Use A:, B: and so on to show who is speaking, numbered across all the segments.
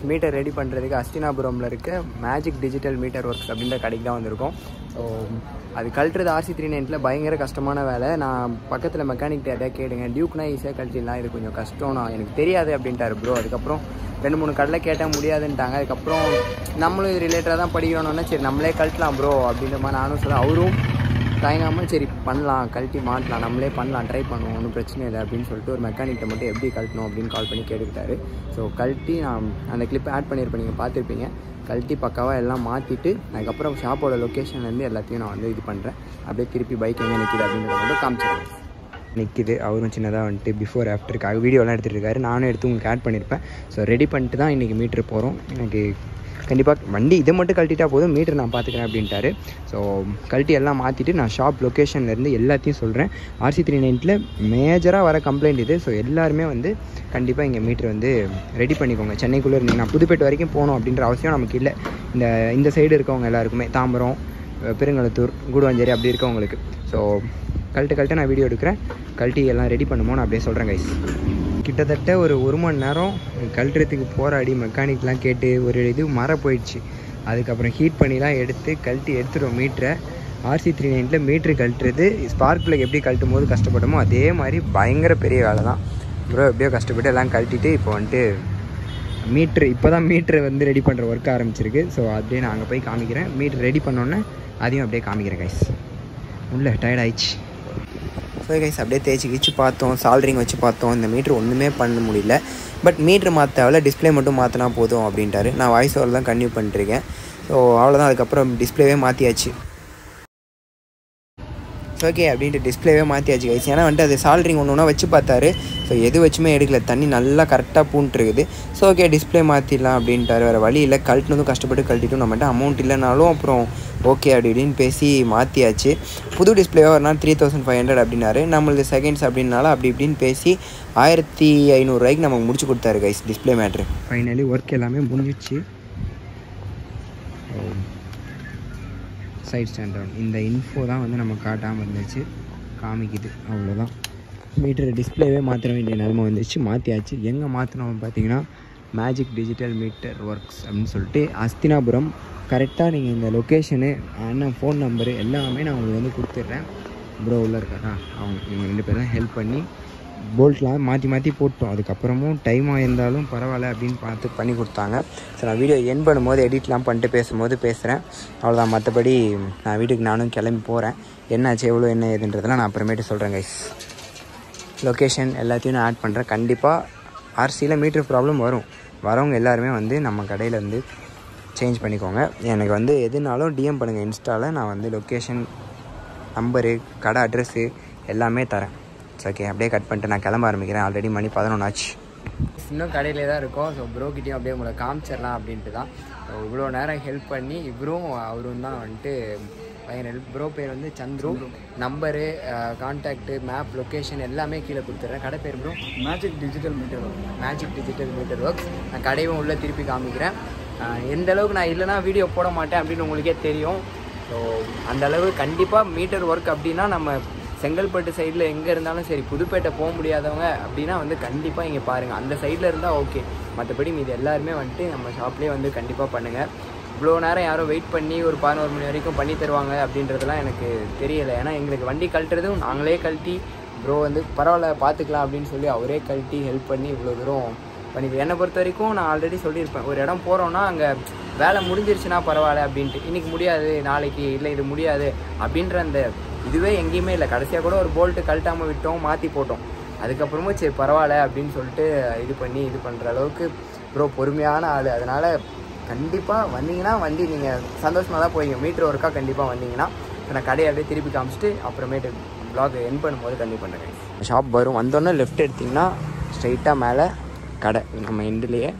A: Metre ready பண்ணுறதுக்கு அஸ்தினாபுரமில் இருக்க magic digital meter works அப்படின்ற கடைக்கு தான் வந்திருக்கோம். ஸோ அது கழட்டுறது RC390 பயங்கர கஷ்டமான வேலை. நான் பக்கத்தில் மெக்கானிக்கிட்ட எதாவது கேடுங்க, டியூக்னா ஈஸியாக கழட்டிடலாம், இது கொஞ்சம் கஷ்டம், நான் எனக்கு தெரியாது அப்படின்ட்டார் ப்ரோ. அதுக்கப்புறம் 2-3 கடையில் கேட்டால் முடியாதுன்ட்டாங்க. அதுக்கப்புறம் நம்மளும் இது ரிலேட்டடாக தான் படிக்கணும்னா சரி நம்மளே கழட்டலாம் ப்ரோ அப்படின்ற மாதிரி நானும் சொல்ல, அவரும் தயங்காமல் சரி பண்ணலாம், கழட்டி மாட்டலாம், நம்மளே பண்ணலாம், ட்ரை பண்ணுவோம், ஒன்றும் பிரச்சனை இல்லை அப்படின்னு சொல்லிட்டு ஒரு மெக்கானிக்கிட்ட மட்டும் எப்படி கழட்டணும் அப்படின்னு கால் பண்ணி கேட்டுக்கிட்டாரு. ஸோ கழட்டி நான் அந்த கிளிப்பை ஆட் பண்ணியிருப்பேன், நீங்கள் பார்த்துருப்பீங்க. கழட்டி பக்காவாக எல்லாம் மாற்றிட்டு அதுக்கப்புறம் ஷாப்போட லொக்கேஷன்லேருந்து எல்லாத்தையும் நான் வந்து இது பண்ணுறேன். அப்படியே திருப்பி பைக் எங்கே நிற்கிது அப்படின்றத மட்டும் காமிச்சிடுறேன். நிற்கிது, அவரும் சின்னதாக வந்துட்டு பிஃபோர் ஆஃப்டருக்காக வீடியோலாம் எடுத்துகிட்டு இருக்காரு. நானும் எடுத்து உங்களுக்கு ஆட் பண்ணியிருப்பேன். ஸோ ரெடி பண்ணிட்டு தான் இன்றைக்கி மீட்ரு போகிறோம். எனக்கு கண்டிப்பாக வண்டி இதை மட்டும் கழட்டிட்டா போதும், மீட்டர் நான் பார்த்துக்கிறேன் அப்படின்ட்டாரு. ஸோ கழட்டி எல்லாம் மாற்றிட்டு நான் ஷாப் லொக்கேஷன்லேருந்து எல்லாத்தையும் சொல்கிறேன். RC390 மேஜராக வர கம்ப்ளைண்ட் இது. ஸோ எல்லாருமே வந்து கண்டிப்பாக இங்கே மீட்டர் வந்து ரெடி பண்ணிக்கோங்க. சென்னைக்குள்ளே இருந்தீங்கன்னா புதுப்பேட்டை வரைக்கும் போகணும் அப்படின்ற அவசியம் நமக்கு இல்லை. இந்த சைடு இருக்கவங்க எல்லாருக்குமே, தாம்பரம், பெருங்கலத்தூர், கூடுவாஞ்சேரி அப்படி இருக்கவங்களுக்கு. ஸோ கழட்ட நான் வீடியோ எடுக்கிறேன். கழட்டி எல்லாம் ரெடி பண்ணுமோ நான் அப்படியே சொல்கிறேன் கைஸ். கிட்டத்தட்ட ஒரு மணி நேரம் கழட்டுறதுக்கு போராடி மெக்கானிக்லாம் கேட்டு ஒரு இது போயிடுச்சு. அதுக்கப்புறம் ஹீட் பண்ணிலாம் எடுத்துடும் மீட்டரை. RC390 மீட்ரு கழட்டுறது ஸ்பார்க் பிளக் எப்படி கழட்டும் போது கஷ்டப்பட்டோமோ அதே மாதிரி பயங்கர பெரிய வேலை தான் ப்ரோ. எப்படியோ கஷ்டப்பட்டு எல்லாம் கழட்டிட்டு இப்போ வந்துட்டு இப்போ தான் மீட்ரு வந்து ரெடி பண்ணுற ஒர்க் ஆரம்பிச்சிருக்கு. ஸோ அப்படியே நான் அங்கே போய் காமிக்கிறேன். மீட்ரு ரெடி பண்ணோன்னே அதையும் அப்படியே காமிக்கிறேன் கைஸ். உள்ள டயர்ட் ஆயிடுச்சு. ஸோ கைஸ் அப்படியே தேய்ச்சி பார்த்தோம், சால்ட்ரிங் வச்சு பார்த்தோம். இந்த மீட்ரு ஒன்றுமே பண்ண முடியல. பட் மீட்ரு மாற்றாவில் டிஸ்பிளே மட்டும் மாற்றினா போதும் அப்படின்ட்டாரு. நான் வாய்ஸ் ஓவர் தான் கன்டினியூ பண்ணிட்டுருக்கேன். ஸோ அவ்வளோதான். அதுக்கப்புறம் டிஸ்பிளேவே மாற்றியாச்சு. ஓகே அப்படின்ட்டு டிஸ்பிளேவே மாற்றியாச்சு கைஸ். ஏன்னா வந்துட்டு அது சால்ட்ரிங் ஒன்று வச்சு பார்த்தாரு. ஸோ எது வச்சுமே எடுக்கல, தண்ணி நல்லா கரெக்டாக பூண்ட்டுருக்குது. ஸோ ஓகே டிஸ்பிளே மாற்றிடலாம் அப்படின்ட்டாரு. வேறு வழி இல்லை, கழட்டினதும் கஷ்டப்பட்டு கழட்டிட்டும். நம்மகிட்ட அமௌண்ட் இல்லைனாலும் அப்புறம் ஓகே அப்படி இப்படின்னு பேசி மாற்றியாச்சு. புது டிஸ்பிளேவாக ஒரு நாள் 3500 அப்படின்னாரு. நம்மளது செகண்ட்ஸ் அப்படின்னால அப்படி இப்படின்னு பேசி 1500 நமக்கு முடிச்சு கொடுத்தாரு guys display matter. Finally work எல்லாமே முடிஞ்சிச்சு. சைட் ஸ்டாண்ட் டவுன் இந்த இன்ஃபோ தான் வந்து நம்ம காட்டாமல் இருந்துச்சு, காமிக்குது, அவ்வளோதான். மீட்டர் டிஸ்பிளேவே மாற்ற வேண்டிய நிலைமை வந்துச்சு, மாற்றியாச்சு. எங்கே மாற்றினோம் பார்த்தீங்கன்னா மேஜிக் டிஜிட்டல் மீட்டர் ஒர்க்ஸ் அப்படின்னு சொல்லிட்டு அஸ்தினாபுரம். கரெக்டாக நீங்கள் இந்த லொக்கேஷனு என்ன ஃபோன் நம்பரு எல்லாமே நான் உங்களுக்கு வந்து கொடுத்துட்றேன். ப்ரோ உள்ளே இருக்காரா, அவங்க இவங்க 2 பேர் தான் ஹெல்ப் பண்ணி போல்ட்லாம் மாற்றி போட்டோம். அதுக்கப்புறமும் டைம் ஆகியிருந்தாலும் பரவாயில்ல அப்படின்னு பார்த்து பண்ணி கொடுத்தாங்க. ஸோ நான் வீடியோ என் பண்ணும்போது எடிட்லாம் பண்ணிட்டு பேசுகிறேன், அவ்வளோதான். மற்றபடி நான் வீட்டுக்கு நானும் கிளம்பி போகிறேன். என்னாச்சு எவ்வளோ என்ன ஏதுன்றதெல்லாம் நான் அப்புறமேட்டு சொல்கிறேன் கைஸ். லொக்கேஷன் எல்லாத்தையும் நான் ஆட் பண்ணுறேன். கண்டிப்பாக RCயில் மீட்டர் ப்ராப்ளம் வரவங்க எல்லாருமே வந்து நம்ம கடையில் வந்து சேஞ்ச் பண்ணிக்கோங்க. எனக்கு வந்து எதுனாலும் DM பண்ணுங்கள் இன்ஸ்டாவில். நான் வந்து லொக்கேஷன், நம்பரு, கடை அட்ரெஸ்ஸு எல்லாமே தரேன். ஓகே அப்படியே கட் பண்ணிட்டு நான் கிளம்ப ஆரம்பிக்கிறேன். ஆல்ரெடி மணி 11 ஆச்சு. இன்னும் கடையிலே தான் இருக்கோம். ஸோ ப்ரோக்கிட்டையும் அப்படியே உங்களை காமிச்சிடலாம் அப்படின்ட்டு தான். ஸோ இவ்வளோ நேரம் ஹெல்ப் பண்ணி அவரும் தான் வந்துட்டு பயங்கர ஹெல்ப். ப்ரோ பேர் வந்து Chandru. Number, contact, map, location எல்லாமே கீழே கொடுத்துட்றேன். கடை பேர் bro magic digital meter works. நான் கடையும் உள்ளே திருப்பி காமிக்கிறேன். எந்த அளவுக்கு நான் இல்லைனா வீடியோ போட மாட்டேன் அப்படின்னு உங்களுக்கே தெரியும். ஸோ அந்தளவு கண்டிப்பாக மீட்டர் ஒர்க் அப்படின்னா நம்ம செங்கல்பட்டு சைடில் எங்கே இருந்தாலும் சரி, புதுப்பேட்டை போக முடியாதவங்க அப்படின்னா வந்து கண்டிப்பாக இங்கே பாருங்கள். அந்த சைடில் இருந்தால் ஓகே, மற்றபடி மீது எல்லாருமே வந்துட்டு நம்ம ஷாப்லேயே வந்து கண்டிப்பாக பண்ணுங்கள். இவ்வளோ நேரம் யாரும் வெயிட் பண்ணி ஒரு 11 மணி வரைக்கும் பண்ணி தருவாங்க அப்படின்றதுலாம் எனக்கு தெரியலை. ஏன்னா எங்களுக்கு வண்டி கழட்டுறதும் நாங்களே கழட்டி ப்ரோ வந்து பரவாயில்ல பார்த்துக்கலாம் அப்படின்னு சொல்லி அவரே கழட்டி ஹெல்ப் பண்ணி இவ்வளோ தூரம் பண்ணி. என்னை பொறுத்த வரைக்கும் நான் ஆல்ரெடி சொல்லியிருப்பேன், ஒரு இடம் போகிறோன்னா அங்கே வேலை முடிஞ்சிருச்சுன்னா பரவாயில்ல அப்படின்ட்டு. இன்றைக்கி முடியாது, நாளைக்கு இல்லை இது முடியாது அப்படின்ற அந்த இதுவே எங்கேயுமே இல்லை. கடைசியாக கூட ஒரு போல்ட்டு கழட்டாமல் விட்டோம், மாற்றி போட்டோம். அதுக்கப்புறமும் சரி பரவாயில்ல அப்படின்னு சொல்லிட்டு இது பண்ணுற அளவுக்கு ப்ரோ பொறுமையான ஆள். அதனால் கண்டிப்பாக வந்தீங்கன்னா வண்டி நீங்கள் சந்தோஷமாக தான் போவீங்க. மீட்டர் ஒர்க்காக கண்டிப்பாக வந்தீங்கன்னா நான் கடையை அப்படியே திருப்பி காமிச்சிட்டு அப்புறமேட்டு ப்ளாக் என் பண்ணும்போது கண்டிப்பாக பண்ணுறேன். ஷாப் வரும், வந்தோடனே லெஃப்ட் எடுத்திங்கன்னா ஸ்ட்ரைட்டாக மேலே கடை நம்ம எண்டுலேயே.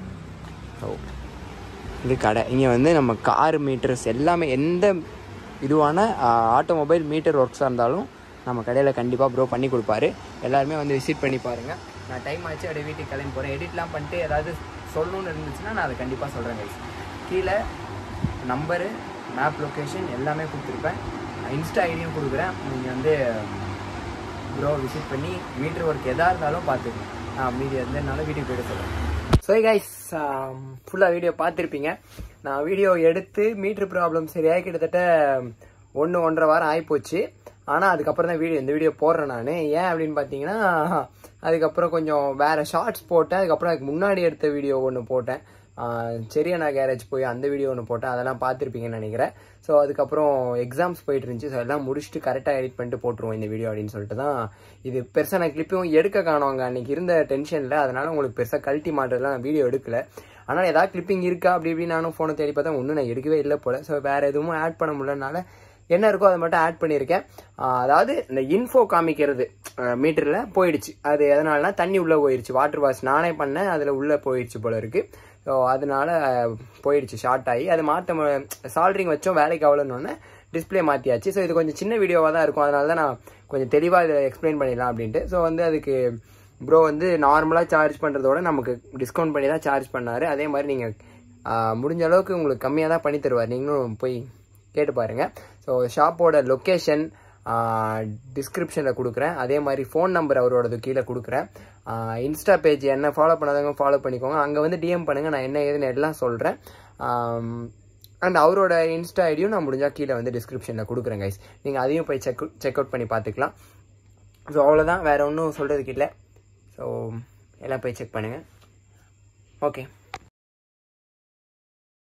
A: இது கடை. இங்கே வந்து நம்ம கார் மீட்டர்ஸ் எல்லாமே எந்த இதுவான ஆட்டோமொபைல் மீட்டர் ஒர்க்ஸாக இருந்தாலும் நம்ம கடையில் கண்டிப்பாக ப்ரோ பண்ணி கொடுப்பாரு. எல்லாருமே வந்து விசிட் பண்ணி பாருங்கள். நான் டைம் ஆச்சு அப்படியே வீட்டுக்கு கிளம்பி போகிறேன். எடிட்லாம் பண்ணிட்டு ஏதாவது சொல்லணும்னு இருந்துச்சுன்னா நான் அதை கண்டிப்பாக சொல்கிறேன் கைஸ். கீழே நம்பரு, மேப், லொக்கேஷன் எல்லாமே கொடுத்துருப்பேன். இன்ஸ்டா ஐடியும் கொடுக்குறேன். நீங்கள் வந்து ப்ரோ விசிட் பண்ணி மீட்டர் ஒர்க் எதாக இருந்தாலும் பார்த்துக்கணும். நான் மீதி எதுனாலும் வீட்டுக்கு போய்ட்டு சொல்கிறேன். ஸோ கைஸ் ஃபுல்லாக வீடியோ பார்த்துருப்பீங்க. நான் வீடியோ எடுத்து மீட்ரு ப்ராப்ளம் சரியாக கிட்டத்தட்ட 1-1.5 வாரம் ஆகிப்போச்சு. ஆனால் அதுக்கப்புறம் தான் இந்த வீடியோ போடுறேன் நான். ஏன் அப்படின்னு பார்த்தீங்கன்னா, அதுக்கப்புறம் கொஞ்சம் வேறு ஷார்ட்ஸ் போட்டேன். அதுக்கப்புறம் அதுக்கு முன்னாடி எடுத்த வீடியோ ஒன்று போட்டேன். சரியான கேரேஜ் போய் அந்த வீடியோ ஒன்று போட்டேன். அதெல்லாம் பார்த்துருப்பீங்கன்னு நினைக்கிறேன். ஸோ அதுக்கப்புறம் எக்ஸாம்ஸ் போயிட்டு இருந்துச்சு. ஸோ எல்லாம் முடிச்சுட்டு கரெக்டாக எடிட் பண்ணிட்டு போட்டுருவோம் இந்த வீடியோ அப்படின்னு சொல்லிட்டு தான் இது பெருசாக நான் கிளிப்பும் எடுக்க காணுவாங்க அன்றைக்கி இருந்த டென்ஷனில். அதனால் உங்களுக்கு பெருசாக கழட்டி மாட்டுறதுலாம் நான் வீடியோ எடுக்கலை. ஆனால் ஏதாவது கிளிப்பிங் இருக்கா அப்படி இப்படி நானும் ஃபோனை தேடி பார்த்தா ஒன்றும் நான் எடுக்கவே இல்லை போல். ஸோ வேறு எதுவும் ஆட் பண்ண முடியலனால என்ன இருக்கோ அதை மட்டும் ஆட் பண்ணியிருக்கேன். அதாவது இந்த இன்ஃபோ காமிக்கிறது மீட்டரில் போயிடுச்சு. அது எதனாலனா தண்ணி உள்ளே போயிடுச்சு. வாட்டர் வாஷ் நானே பண்ணேன், அதில் உள்ளே போயிடுச்சு போல இருக்குது. ஸோ அதனால போயிடுச்சு, ஷார்ட் ஆகி. அது மாற்ற சால்ட்ரிங் வச்சோம், வேலைக்கு அவ்வளோன்னு டிஸ்பிளே மாற்றியாச்சு. ஸோ இது கொஞ்சம் சின்ன வீடியோவாக தான் இருக்கும். அதனால தான் நான் கொஞ்சம் தெளிவாக இதை எக்ஸ்பிளைன் பண்ணிடலாம் அப்படின்ட்டு. ஸோ அதுக்கு ப்ரோ நார்மலாக சார்ஜ் பண்ணுறதோட நமக்கு டிஸ்கவுண்ட் பண்ணி தான் சார்ஜ் பண்ணார். அதே மாதிரி நீங்கள் முடிஞ்ச அளவுக்கு உங்களுக்கு கம்மியாக தான் பண்ணி தருவார். நீங்களும் போய் கேட்டு பாருங்கள். ஸோ ஷாப்போட லொக்கேஷன் டிஸ்கிரிப்ஷனில் கொடுக்குறேன். அதே மாதிரி ஃபோன் நம்பர் அவரோடது கீழே கொடுக்குறேன். இன்ஸ்டா பேஜ் என்ன ஃபாலோ பண்ணாதவங்க ஃபாலோ பண்ணிக்கோங்க. அங்கே டிஎம் பண்ணுங்கள், நான் என்ன ஏதுன்னு எல்லாம் சொல்கிறேன். அண்ட் அவரோட இன்ஸ்டா ஐடியும் நான் முடிஞ்சால் கீழே டிஸ்கிரிப்ஷனில் கொடுக்குறேன் கைஸ். நீங்கள் அதையும் போய் செக் அவுட் பண்ணி பார்த்துக்கலாம். ஸோ அவ்வளோதான், வேறு ஒன்றும் சொல்கிறதுக்கு இல்லை. ஸோ எல்லாம் போய் செக் பண்ணுங்கள். ஓகே.